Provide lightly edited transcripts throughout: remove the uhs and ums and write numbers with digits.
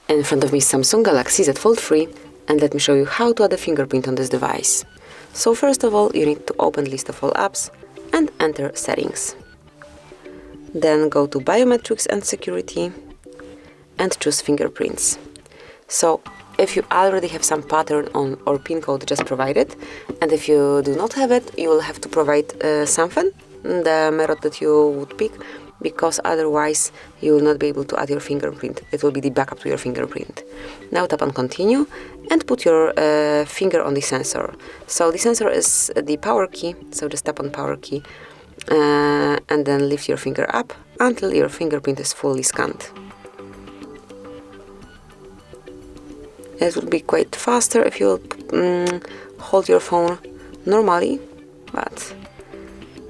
In front of me is Samsung Galaxy Z Fold3, and let me show you how to add a fingerprint on this device. So first of all, you need to open list of all apps and enter settings. Then go to biometrics and security and choose fingerprints. So if you already have some pattern on or pin code, just provide it, and if you do not have it, you will have to provide something, the method that you would pick, because otherwise you will not be able to add your fingerprint. It will be the backup to your fingerprint. Now tap on continue and put your finger on the sensor. So the sensor is the power key, so just tap on power key and then lift your finger up until your fingerprint is fully scanned. It will be quite faster if you hold your phone normally, but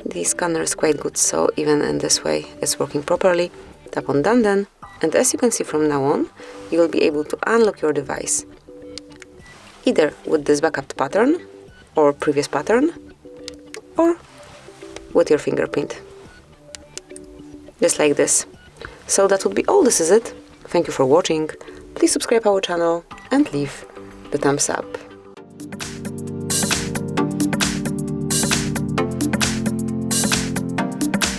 the scanner is quite good, so even in this way it's working properly. Tap on done then, and as you can see from now on, you will be able to unlock your device either with this backup pattern or previous pattern, or with your fingerprint, just like this. So that would be all. This is it. Thank you for watching. Please subscribe our channel and leave the thumbs up.